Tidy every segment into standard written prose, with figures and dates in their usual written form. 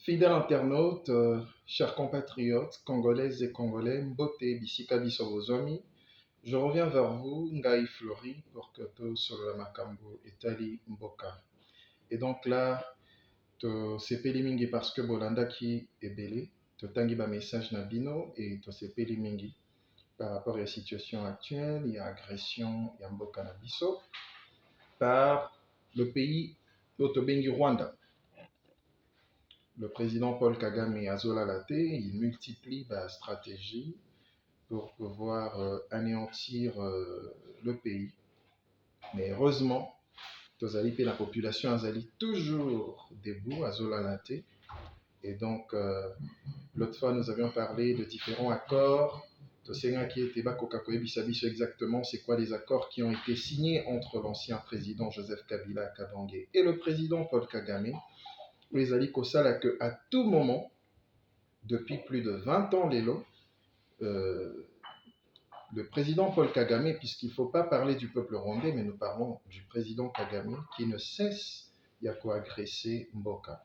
Fidèles internautes, chers compatriotes, congolaises et congolais, Mbote, Bisika Bisovozomi, je reviens vers vous, Ngai Flori, pour que tout sur la Makambo et Tali Mboka. Et donc là, c'est Mingi parce que Bolanda qui est belé, te tangi ba message Nabino et to c'est Mingi par rapport à la situation actuelle, il y a agression, il y a Mboka Nabiso, par le pays d'Otobengi Rwanda. Le président Paul Kagame Azola Late, il multiplie la stratégie pour pouvoir anéantir le pays. Mais heureusement, la population azali toujours debout, Azola Late. Et donc, l'autre fois, nous avions parlé de différents accords. Qui était exactement c'est quoi les accords qui ont été signés entre l'ancien président Joseph Kabila Kabange et le président Paul Kagame. Les alliés Kosala que à tout moment, depuis plus de 20 ans, le président Paul Kagame, puisqu'il ne faut pas parler du peuple rwandais, mais nous parlons du président Kagame, qui ne cesse d'agresser Mboka.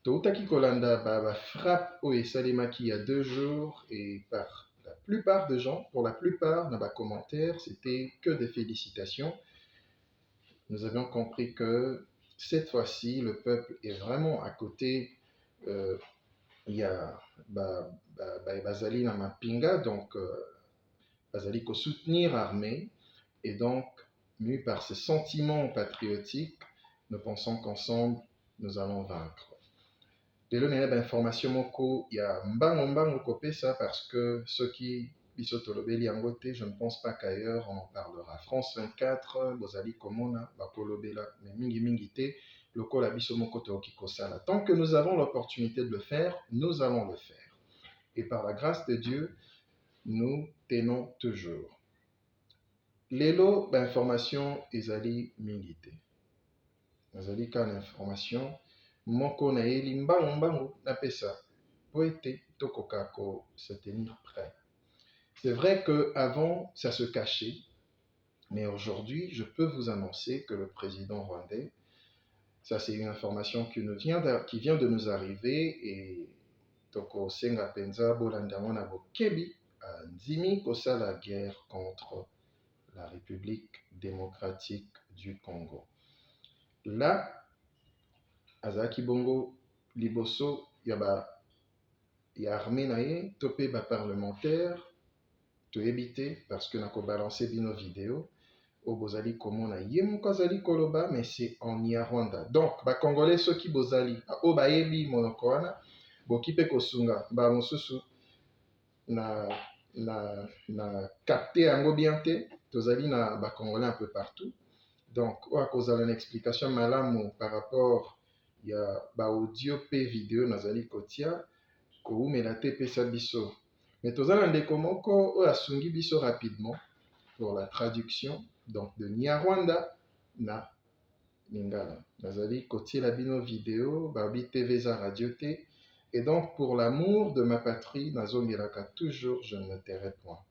Toutaki Kolanda frappe au Salemaki il y a 2 jours, et par la plupart des gens, pour la plupart, dans les commentaires, c'était que des félicitations. Nous avions compris que cette fois-ci, le peuple est vraiment à côté. Il y a Bazali na Mapinga, donc Bazali ko soutenir l'armée, et donc, mu par ces sentiments patriotiques, nous pensons qu'ensemble, nous allons vaincre. Et là, il y a l'information moko, il y a mbango kopesa parce que ceux qui bisotolobeli angote, je ne pense pas qu'ailleurs on en parlera. France 24, Bozali Komona, Bakolobela, mais mingi te, lokola bisomoko teokikosala. Tant que nous avons l'opportunité de le faire, nous allons le faire. Et par la grâce de Dieu, nous tenons toujours. Lelo, l'information, ezali mingi te. Ezali ka l'information, moko na yeli mbango na pesa, poete tokoka ko se tenir prêt. C'est vrai qu'avant, ça se cachait, mais aujourd'hui, je peux vous annoncer que le président rwandais, ça c'est une information qui vient de nous arriver, et Toko Senga Penza Bolandamona Bokebi a Nzimi Kosa la guerre contre la République démocratique du Congo. Là, Azaki Bongo Liboso, il y a armée naïe, topé parlementaire, to éviter parce que n'a ko balancé bino vidéo au bozali komona yemu kozali koloba, mais c'est en Rwanda. Donc ba congolais ceux qui bozali o ba yebi monokona bokipe kosunga ba mosusu na capter yango bien te, tozali na ba congolais un peu partout. Donc o akozala une explication malamu par rapport ya ba audio p vidéo nazali kotia ko umela te pesa biso. Mais tozala ndeko moko o asungi biso rapidement pour la traduction donc de Nyarwanda na Lingala. Nazali kotie la bino vidéo babi TV za radio te, et donc pour l'amour de ma patrie nazongelaka toujours je ne me tairai point.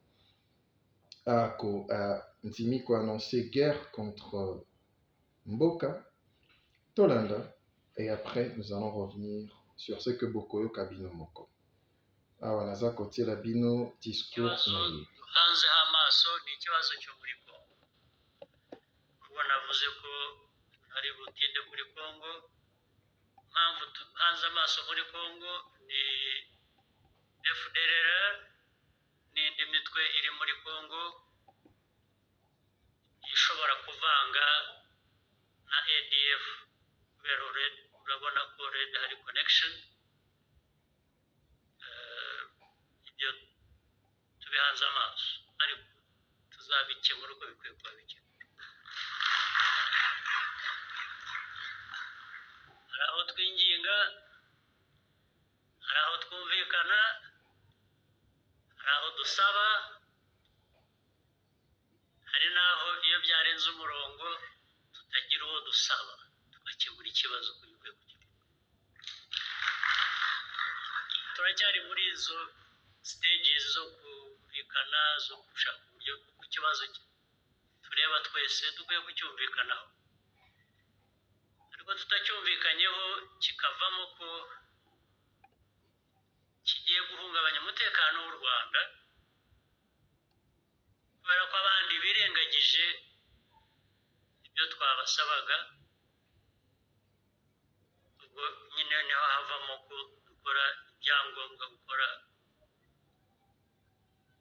Nzimi ko annoncer guerre contre Mboka Tolanda, et après nous allons revenir sur ce que Bokoyo Kabino Moko. Awa naza kotie la bino discours na ye. Hanze amaso ni ikibazo cyo muri Kongo. Kuba navuze ko ari butinde kuri Kongo, mpamvu hanze amaso muri Kongo ni FDLR n'indi mitwe iri muri Kongo ishobora kuvanga na ADF, kubera urabona ko hari connection. Ibyo tubihanze amaso, ariko tuzabikemura uko bikwiye kuba bikemura. Hari aho twinginga, hari aho twumvikana, hari aho dusaba, hari n'aho iyo byarenze umurongo tutagira uwo dusaba, tugakemura ikibazo uko bikwiye kugenda. Turacyari muri izo stages zo kumvikana, zo gushaka uburyo ku kibazo tureba twese dukwiye kucyumvikanaho, ariko tutacyumvikanyeho kikavamo ko umutekano w'u Rwanda kubera ko abandi birengagije ibyo twabasabaga, ubwo nyine niho havamo ko dukora ibyangombwa gukora,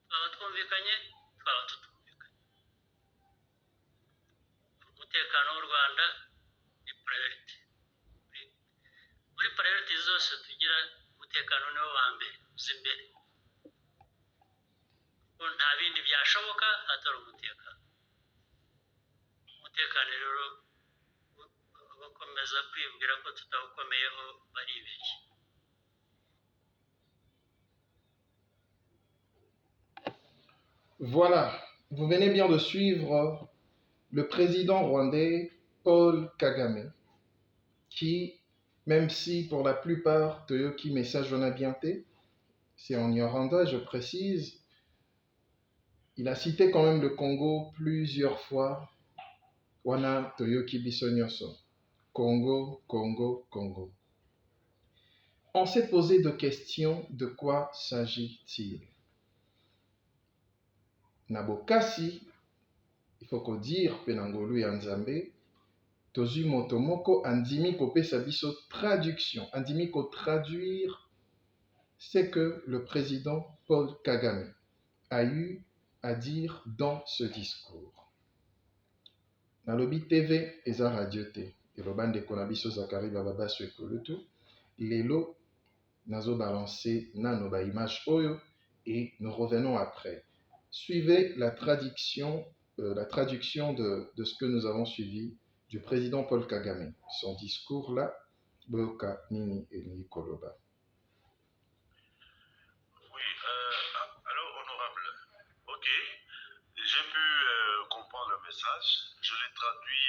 twaba twumvikanye twaba tutumvikanye. Umutekano w'u Rwanda ni priority. Muri priority zose tugira, umutekano niwo wa mbere uza imbere, kuko nta bindi byashoboka hatari umutekano. Umutekano rero bakomeza kwibwira ko tutawukomeyeho baribeshye. Voilà, vous venez bien de suivre le président rwandais Paul Kagame, qui, même si pour la plupart Toyoki message on a bien été, c'est en Yoranda, je précise, il a cité quand même le Congo plusieurs fois. Wana Toyoki Bisonyoso. Congo, Congo, Congo. On s'est posé deux questions. De quoi s'agit-il? Nabokasi, il faut qu'on dire, Penangolu et Anzambe, Tozu Motomoko, Andimi Kope Sabiso traduction. Andimi Ko traduire, c'est que le président Paul Kagame a eu à dire dans ce discours. Nalobi TV et za radio T. Et le bande de Konabiso Zakari Bababa sur Ekolutu. Lelo, nazo balancé nano ba image oyo et nous revenons après. Suivez la traduction de ce que nous avons suivi du président Paul Kagame. Son discours là, Boka Nini et Nikoloba. Oui, alors honorable, ok, j'ai pu comprendre le message, je l'ai traduit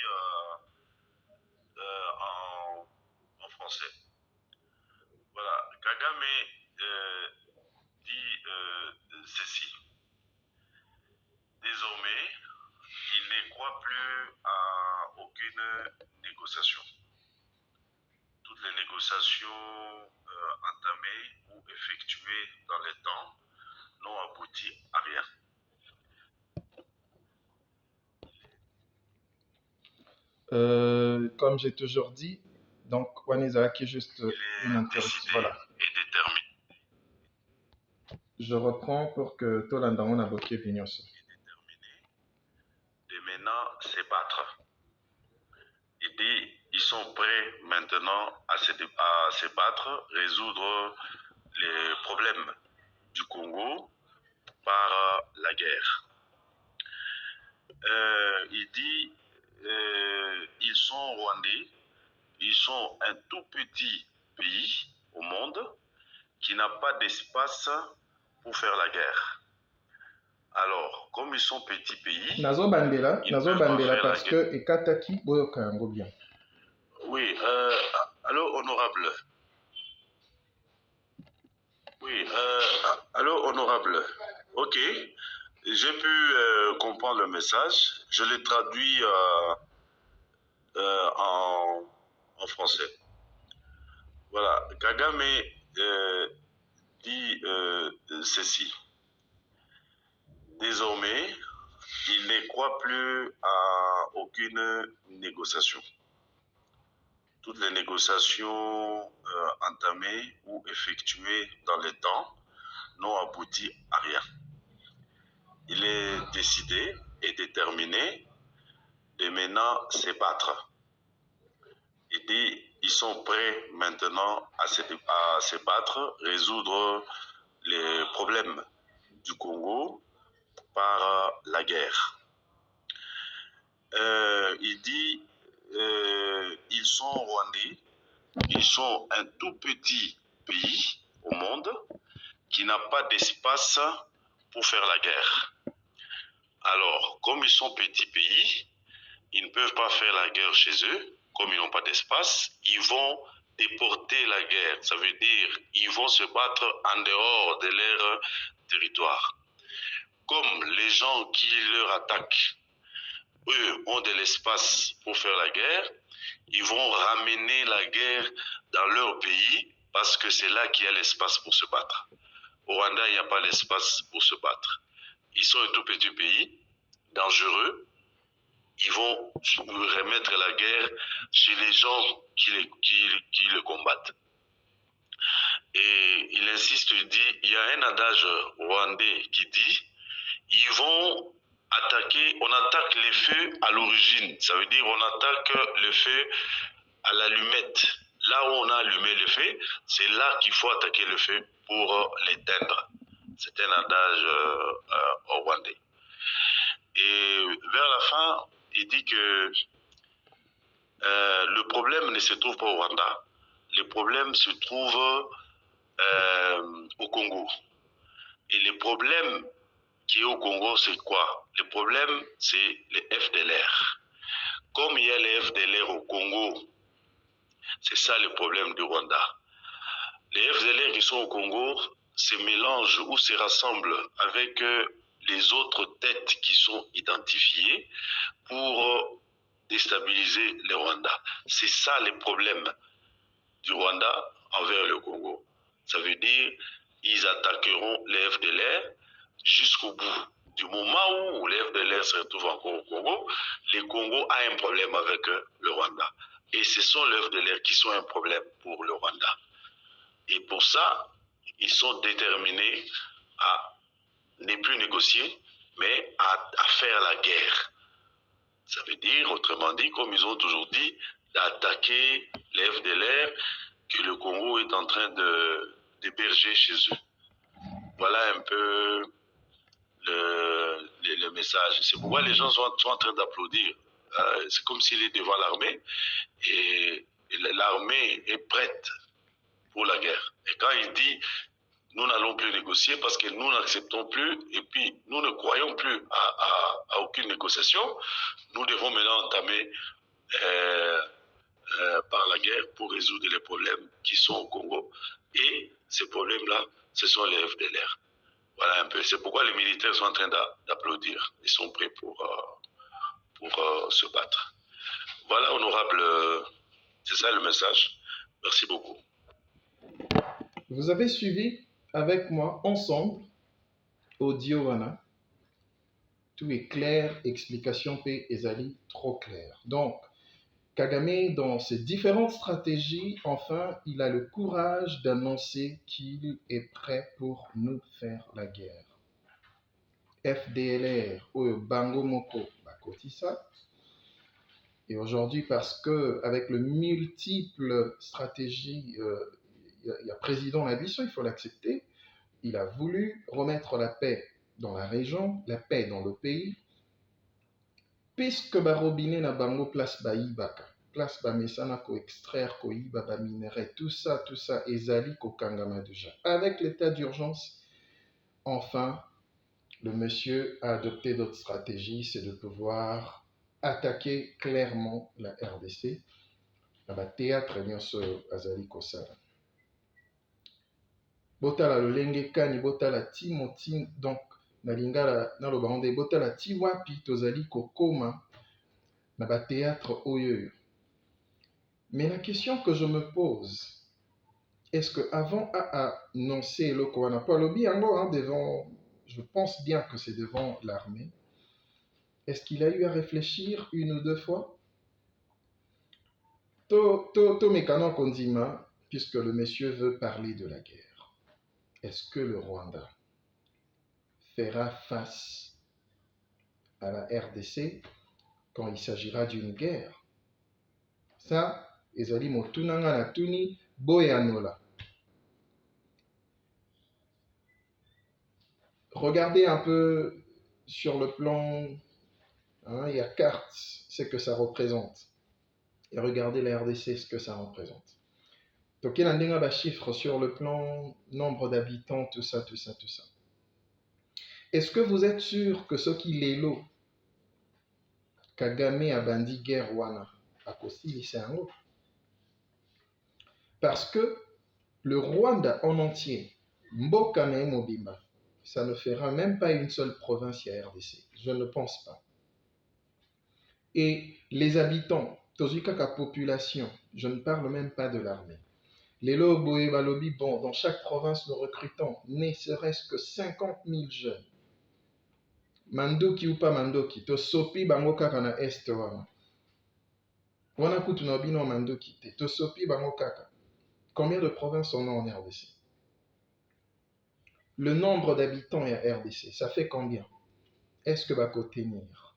en français. Voilà, Kagame dit ceci. Désormais, il ne croit plus à aucune négociation. Toutes les négociations entamées ou effectuées dans le temps n'ont abouti à rien. Comme j'ai toujours dit, donc Waneza qui est juste une interruption. Voilà. Et déterminé. Je reprends pour que Tolandamon a bloqué Vignos. De maintenant se battre. Il dit ils sont prêts maintenant à se battre, résoudre les problèmes du Congo par la guerre. Il dit ils sont rwandais, ils sont un tout petit pays au monde qui n'a pas d'espace pour faire la guerre. Alors, comme ils sont petits pays, Nazo Bandela parce que Ekataki Boyoka yango bien. Oui, alors honorable. Oui, alors honorable. Ok, j'ai pu comprendre le message. Je l'ai traduit en français. Voilà, Kagame dit ceci. Désormais, il ne croit plus à aucune négociation. Toutes les négociations entamées ou effectuées dans le temps n'ont abouti à rien. Il est décidé et déterminé de maintenant se battre. Il dit ils sont prêts maintenant à se battre, résoudre les problèmes du Congo par la guerre. Il dit ils sont rwandais, ils sont un tout petit pays au monde qui n'a pas d'espace pour faire la guerre. Alors, comme ils sont petits pays, ils ne peuvent pas faire la guerre chez eux, comme ils n'ont pas d'espace, ils vont déporter la guerre. Ça veut dire ils vont se battre en dehors de leur territoire. Comme les gens qui leur attaquent, eux ont de l'espace pour faire la guerre, ils vont ramener la guerre dans leur pays parce que c'est là qu'il y a l'espace pour se battre. Au Rwanda, il n'y a pas l'espace pour se battre. Ils sont un tout petit pays, dangereux. Ils vont remettre la guerre chez les gens qui le combattent. Et il insiste, il dit, il y a un adage rwandais qui dit, ils vont attaquer, on attaque les feux à l'origine. Ça veut dire on attaque le feu à l'allumette. Là où on a allumé le feu, c'est là qu'il faut attaquer le feu pour l'éteindre. C'est un adage rwandais. Et vers la fin, il dit que le problème ne se trouve pas au Rwanda. Le problème se trouve au Congo. Et le problème qui est au Congo, c'est quoi? Le problème, c'est les FDLR. Comme il y a les FDLR au Congo, c'est ça le problème du Rwanda. Les FDLR qui sont au Congo se mélangent ou se rassemblent avec les autres têtes qui sont identifiées pour déstabiliser le Rwanda. C'est ça le problème du Rwanda envers le Congo. Ça veut dire ils attaqueront les FDLR jusqu'au bout. Du moment où les FDLR se retrouvent encore au Congo, le Congo a un problème avec le Rwanda. Et ce sont les FDLR qui sont un problème pour le Rwanda. Et pour ça, ils sont déterminés à ne plus négocier, mais à faire la guerre. Ça veut dire, autrement dit, comme ils ont toujours dit, d'attaquer les FDLR que le Congo est en train d'héberger chez eux. Voilà un peu le message. C'est pourquoi les gens sont en train d'applaudir. C'est comme s'il est devant l'armée et l'armée est prête pour la guerre. Et quand il dit nous n'allons plus négocier parce que nous n'acceptons plus et puis nous ne croyons plus à aucune négociation, nous devons maintenant entamer par la guerre pour résoudre les problèmes qui sont au Congo. Et ces problèmes-là, ce sont les FDLR. Voilà un peu. C'est pourquoi les militaires sont en train d'applaudir. Ils sont prêts pour se battre. Voilà, honorable, c'est ça le message. Merci beaucoup. Vous avez suivi avec moi, ensemble, audio wana. Tout est clair, explication P ezali trop clair. Donc, Kagame, dans ses différentes stratégies, enfin, il a le courage d'annoncer qu'il est prêt pour nous faire la guerre. FDLR, Bango Moko, Bakotissa. Et aujourd'hui, parce que avec le multiple stratégie, il y a président Nabisson, il faut l'accepter, il a voulu remettre la paix dans la région, la paix dans le pays, puisque Barobine na bango place Baïbaka, place Bamesana ko extraire, ko iba, ba minerai, tout ça, ezali ko kangama déjà. Avec l'état d'urgence, enfin, le monsieur a adopté d'autres stratégies, c'est de pouvoir attaquer clairement la RDC, la théâtre nyonso azali kosala. Botala lolenge kani, botala timoti, donc na lingala na lobande, botala tiwapi tozali kokoma na ba théâtre oyo. Mais la question que je me pose, est-ce que avant à annoncer le Kowana Palobi encore devant, je pense bien que c'est devant l'armée, est-ce qu'il a eu à réfléchir une ou deux fois? To Mekano Kondima, puisque le monsieur veut parler de la guerre. Est-ce que le Rwanda fera face à la RDC quand il s'agira d'une guerre? Ça, ezali motunanga na tuni boyanola. Regardez un peu sur le plan, il y a carte, c'est que ça représente. Et regardez la RDC, ce que ça représente. Donc, il y a un chiffre sur le plan nombre d'habitants, tout ça. Est-ce que vous êtes sûr que ce qui est l'eau, Kagame a bandi guerre wana, a kosi c'est un autre? Parce que le Rwanda en entier, Mboka na Mobimba, ça ne fera même pas une seule province à RDC. Je ne pense pas. Et les habitants, Tozukaka population, je ne parle même pas de l'armée. Les Loboé Balobi, bon, dans chaque province, nous recrutons ne serait-ce que 50 000 jeunes. Mandoki ou pas Mandoki, to sopi bango kaka na est wana. Wana kutu na bino Mandoki te, to sopi bango kaka. Combien de provinces on a en RDC? Le nombre d'habitants est à RDC, ça fait combien? Est-ce que va tenir?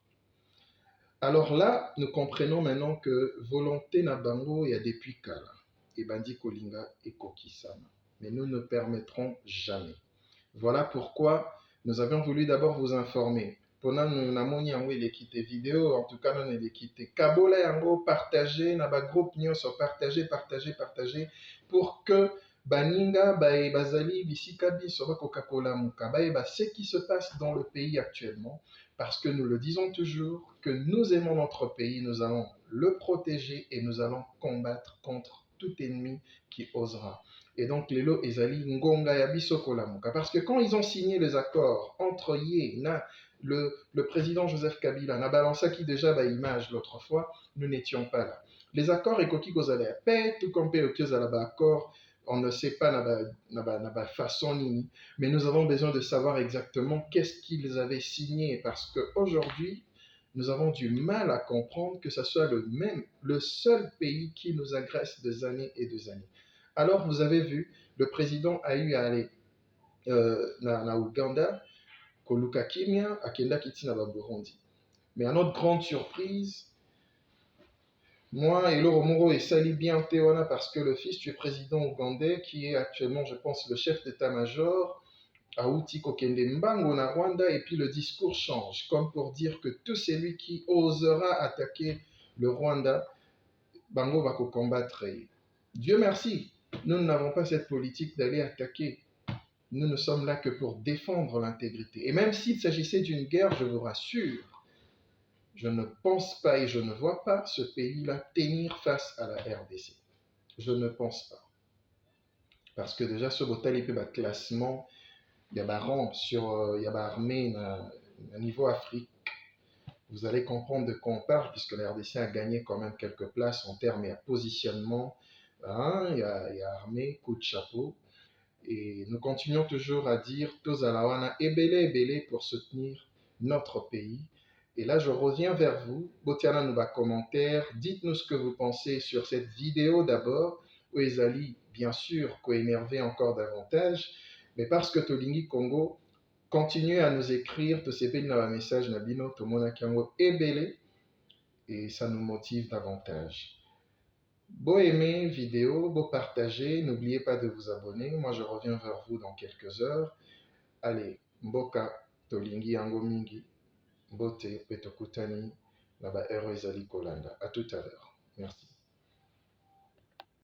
Alors là, nous comprenons maintenant que volonté na bango ya depuis kala. Et bandi kolinga et kokisama. Mais nous ne permettrons jamais. Voilà pourquoi nous avions voulu d'abord vous informer. Pendant nous namoni yango l'équité vidéo, en tout cas non l'équité. Kabola yango partager, na ba groupe nyonso partager pour que baninga bae bazali bisika biso bakokakola muka bae ce qui se passe dans le pays actuellement, parce que nous le disons toujours que nous aimons notre pays, nous allons le protéger et nous allons combattre contre tout ennemi qui osera. Et donc, Lelo Ezali Ngonga Yabiso Kolamuka. Parce que quand ils ont signé les accords entre le président Joseph Kabila, na balancé qui déjà ba image l'autre fois, nous n'étions pas là. Les accords et Koki Gozale paix, tout comme paix au accord, on ne sait pas na façon nini, mais nous avons besoin de savoir exactement qu'est-ce qu'ils avaient signé, parce qu'aujourd'hui, nous avons du mal à comprendre que ce soit le seul pays qui nous agresse des années et des années. Alors, vous avez vu, le président a eu à aller na Ouganda, Koluka Kimia, Akenda Kiti na Burundi. Mais à notre grande surprise, moi et Laurent Moro et Sali bien Théona, parce que le fils du président ougandais, qui est actuellement, je pense, le chef d'état-major, a outi Kokende Mbango na Rwanda, et puis le discours change, comme pour dire que tout celui qui osera attaquer le Rwanda, Bango va combattre. Dieu merci, nous n'avons pas cette politique d'aller attaquer. Nous ne sommes là que pour défendre l'intégrité. Et même s'il s'agissait d'une guerre, je vous rassure, je ne pense pas et je ne vois pas ce pays-là tenir face à la RDC. Je ne pense pas. Parce que déjà, ce botal peut classement, il y a rang sur, il y a armée à niveau Afrique. Vous allez comprendre de quoi on parle, puisque la RDC a gagné quand même quelques places en termes de positionnement. Hein, il y a armée, coup de chapeau. Et nous continuons toujours à dire Tozalawana ebele pour soutenir notre pays. Et là, je reviens vers vous. Botiana nous va commentaire. Dites-nous ce que vous pensez sur cette vidéo d'abord. Oezali, bien sûr, co-énervé encore davantage. Mais parce que Tolingi Congo continue à nous écrire, Tosepeli na message Nabino, Tomona Kiango ebele. Et ça nous motive davantage. Beau aimer vidéo, beau partager, n'oubliez pas de vous abonner. Moi, je reviens vers vous dans quelques heures. Allez, Mboka, Tolingi, Yango Mingi, Bote, Petokutani, Naba Ero Ezali Kolanda. À tout à l'heure. Merci.